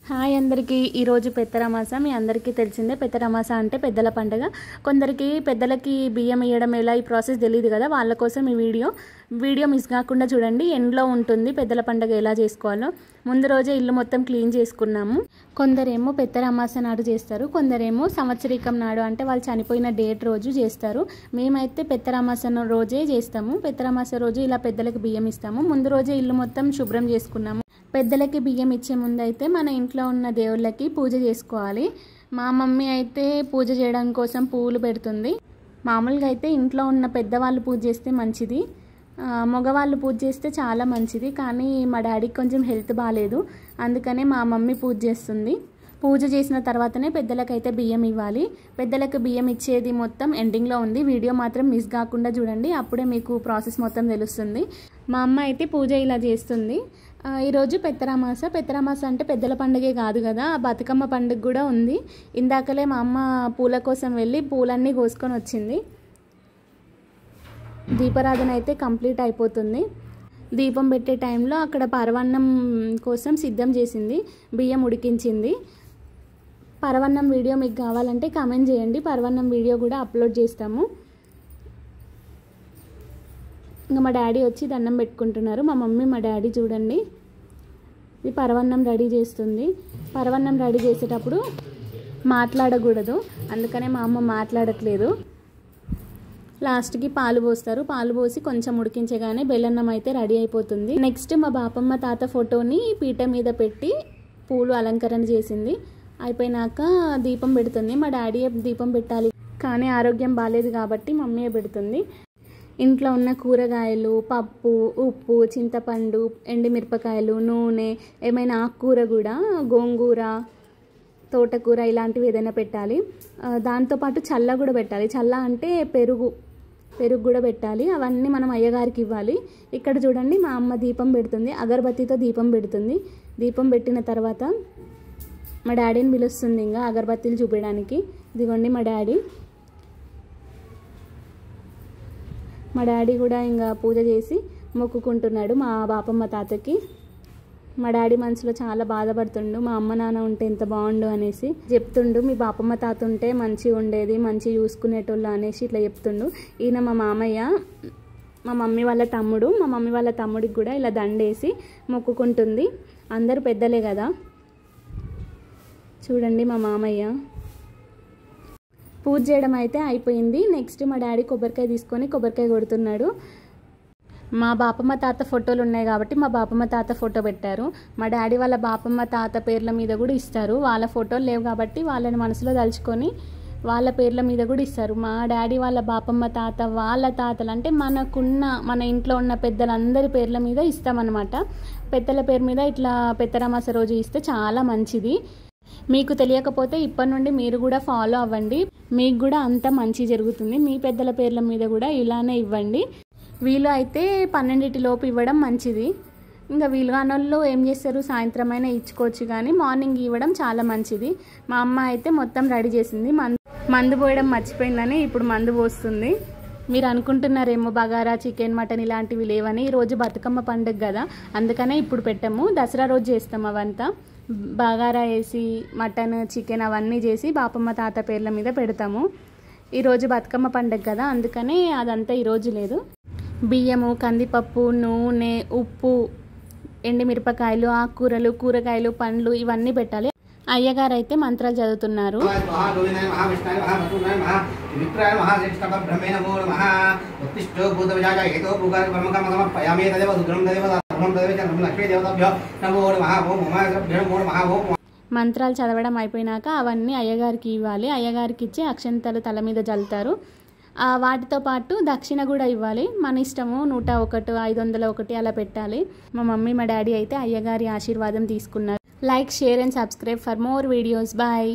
Hi అందరికీ ఈరోజు పెద్దరమాస మీ అందరికీ తెలిసిందే. పెద్దరమాస అంటే పెద్దల పండుగ. కొందరికి పెద్దలకి బియ్యం ఇవ్వడం ఎలా ఈ ప్రాసెస్ తెలియదు కదా, వాళ్ళ కోసం ఈ వీడియో మిస్ కాకుండా చూడండి. ఎండ్లో ఉంటుంది పెద్దల పండుగ ఎలా చేసుకోవాలో. ముందు రోజే ఇల్లు మొత్తం క్లీన్ చేసుకున్నాము. కొందరేమో పెద్దరమాస నాడు చేస్తారు, కొందరేమో సంవత్సరీకం నాడు అంటే వాళ్ళు చనిపోయిన డేట్ రోజు చేస్తారు. మేమైతే పెద్దరమాస రోజే చేస్తాము. పెద్దరమాస రోజు ఇలా పెద్దలకు బియ్యం ఇస్తాము. ముందు రోజే ఇల్లు మొత్తం శుభ్రం చేసుకున్నాము. పెద్దలకి బియ్యం ఇచ్చే ముందు అయితే మన ఇంట్లో ఉన్న దేవుళ్ళకి పూజ చేసుకోవాలి. మా మమ్మీ అయితే పూజ చేయడం కోసం పువ్వులు పెడుతుంది. మామూలుగా అయితే ఇంట్లో ఉన్న పెద్దవాళ్ళు పూజ చేస్తే మంచిది, మగవాళ్ళు పూజ చేస్తే చాలా మంచిది. కానీ మా డాడీకి కొంచెం హెల్త్ బాగాలేదు, అందుకనే మా మమ్మీ పూజ చేస్తుంది. పూజ చేసిన తర్వాతనే పెద్దలకైతే బియ్యం ఇవ్వాలి. పెద్దలకు బియ్యం ఇచ్చేది మొత్తం ఎండింగ్లో ఉంది. వీడియో మాత్రం మిస్ కాకుండా చూడండి, అప్పుడే మీకు ప్రాసెస్ మొత్తం తెలుస్తుంది. మా అమ్మ అయితే పూజ ఇలా చేస్తుంది. ఈరోజు పెద్దరమాస అంటే పెద్దల పండుగే కాదు కదా, బతుకమ్మ పండుగ కూడా ఉంది. ఇందాకలే మా అమ్మ పూల కోసం వెళ్ళి పూలన్నీ కోసుకొని వచ్చింది. దీపారాధన అయితే కంప్లీట్ అయిపోతుంది. దీపం పెట్టే టైంలో అక్కడ పరవన్నం కోసం సిద్ధం చేసింది, బియ్యం ఉడికించింది. పరవన్నం వీడియో మీకు కావాలంటే కామెంట్ చేయండి, పరవన్నం వీడియో కూడా అప్లోడ్ చేస్తాము. ఇంకా మా డాడీ వచ్చి దండం పెట్టుకుంటున్నారు. మా మమ్మీ మా డాడీ చూడండి, ఇది పరవన్నం రెడీ చేస్తుంది. పరవన్నం రెడీ చేసేటప్పుడు మాట్లాడకూడదు, అందుకనే మా అమ్మ మాట్లాడట్లేదు. లాస్ట్కి పాలు పోస్తారు. పాలు పోసి కొంచెం ఉడికించగానే బెల్లన్నం అయితే రెడీ అయిపోతుంది. నెక్స్ట్ మా బాపమ్మ తాత ఫోటోని పీట మీద పెట్టి పూలు అలంకరణ చేసింది. అయిపోయినాక దీపం పెడుతుంది. మా డాడీ దీపం పెట్టాలి కానీ ఆరోగ్యం బాగాలేదు కాబట్టి మమ్మీ పెడుతుంది. ఇంట్లో ఉన్న కూరగాయలు, పప్పు, ఉప్పు, చింతపండు, ఎండుమిరపకాయలు, నూనె, ఏమైనా ఆకుకూర కూడా, గోంగూర, తోటకూర ఇలాంటివి ఏదైనా పెట్టాలి. దాంతోపాటు చల్ల కూడా పెట్టాలి. చల్ల అంటే పెరుగు కూడా పెట్టాలి. అవన్నీ మనం అయ్యగారికి ఇవ్వాలి. ఇక్కడ చూడండి మా అమ్మ దీపం పెడుతుంది, అగరబత్తితో దీపం పెడుతుంది. దీపం పెట్టిన తర్వాత మా డాడీని పిలుస్తుంది ఇంకా అగరబత్తీలు చూపించడానికి. ఇదిగోండి మా డాడీ కూడా ఇంకా పూజ చేసి మొక్కుకుంటున్నాడు మా బాపమ్మ తాతకి. మా డాడీ మనసులో చాలా బాధపడుతుండు, మా అమ్మ నాన్న ఉంటే ఎంత బాగుండు అనేసి చెప్తుండు. మీ బాపమ్మ తాత ఉంటే మంచిగా ఉండేది, మంచి చూసుకునేటోళ్ళు అనేసి ఇట్లా చెప్తుండు. ఈయన మా మామయ్య, మా మమ్మీ వాళ్ళ తమ్ముడు. మా మమ్మీ వాళ్ళ తమ్ముడికి కూడా ఇలా దండేసి మొక్కుకుంటుంది. అందరూ పెద్దలే కదా. చూడండి మా మామయ్య పూజ చేయడం అయితే అయిపోయింది. నెక్స్ట్ మా డాడీ కొబ్బరికాయ తీసుకొని కొబ్బరికాయ కొడుతున్నాడు. మా బాపమ్మ తాత ఫోటోలు ఉన్నాయి కాబట్టి మా బాపమ్మ తాత ఫోటో పెట్టారు. మా డాడీ వాళ్ళ బాపమ్మ తాత పేర్ల మీద కూడా ఇస్తారు. వాళ్ళ ఫోటోలు లేవు కాబట్టి వాళ్ళని మనసులో తలుచుకొని వాళ్ళ పేర్ల మీద కూడా ఇస్తారు. మా డాడీ వాళ్ళ బాపమ్మ తాత వాళ్ళ తాతలు అంటే మన ఇంట్లో ఉన్న పెద్దలందరి పేర్ల మీద ఇస్తామన్నమాట. పెద్దల పేరు మీద ఇట్లా పెద్దరమాస రోజు ఇస్తే చాలా మంచిది. మీకు తెలియకపోతే ఇప్పటి నుండి మీరు కూడా ఫాలో అవ్వండి, మీకు కూడా అంత మంచి జరుగుతుంది. మీ పెద్దల పేర్ల మీద కూడా ఇలానే ఇవ్వండి. వీళ్ళు అయితే 12 లోపు ఇవ్వడం మంచిది. ఇంకా వీలు కానోళ్ళు ఏం చేస్తారు, సాయంత్రం అయినా ఇచ్చుకోవచ్చు, కానీ మార్నింగ్ ఇవ్వడం చాలా మంచిది. మా అమ్మ అయితే మొత్తం రెడీ చేసింది. మందు పోయడం మర్చిపోయిందని ఇప్పుడు మందు పోస్తుంది. మీరు అనుకుంటున్నారేమో బగారా, చికెన్, మటన్ ఇలాంటివి లేవని. ఈరోజు బతుకమ్మ పండుగ కదా, అందుకనే ఇప్పుడు పెట్టాము. దసరా రోజు చేస్తాం అవంతా. బగారా వేసి మటన్, చికెన్ అవన్నీ చేసి బాపమ్మ తాత పేర్ల మీద పెడతాము. ఈరోజు బతుకమ్మ పండుగ కదా, అందుకనే అదంతా ఈరోజు లేదు. బియ్యము, కందిపప్పు, నూనె, ఉప్పు, ఎండుమిరపకాయలు, ఆకుకూరలు, కూరగాయలు, పండ్లు ఇవన్నీ పెట్టాలి. అయ్యగారు అయితే మంత్రాలు చదువుతున్నారు. మంత్రాలు చదవడం అయిపోయినాక అవన్నీ అయ్యగారికి ఇవ్వాలి. అయ్యగారికి ఇచ్చి అక్షంతలు తల మీద జల్లుతారు. వాటితో పాటు దక్షిణ కూడా ఇవ్వాలి. మన ఇష్టము, 101, 501 అలా పెట్టాలి. మా మమ్మీ మా డాడీ అయితే అయ్యగారి ఆశీర్వాదం తీసుకున్నారు. Like, share and subscribe for more videos. Bye.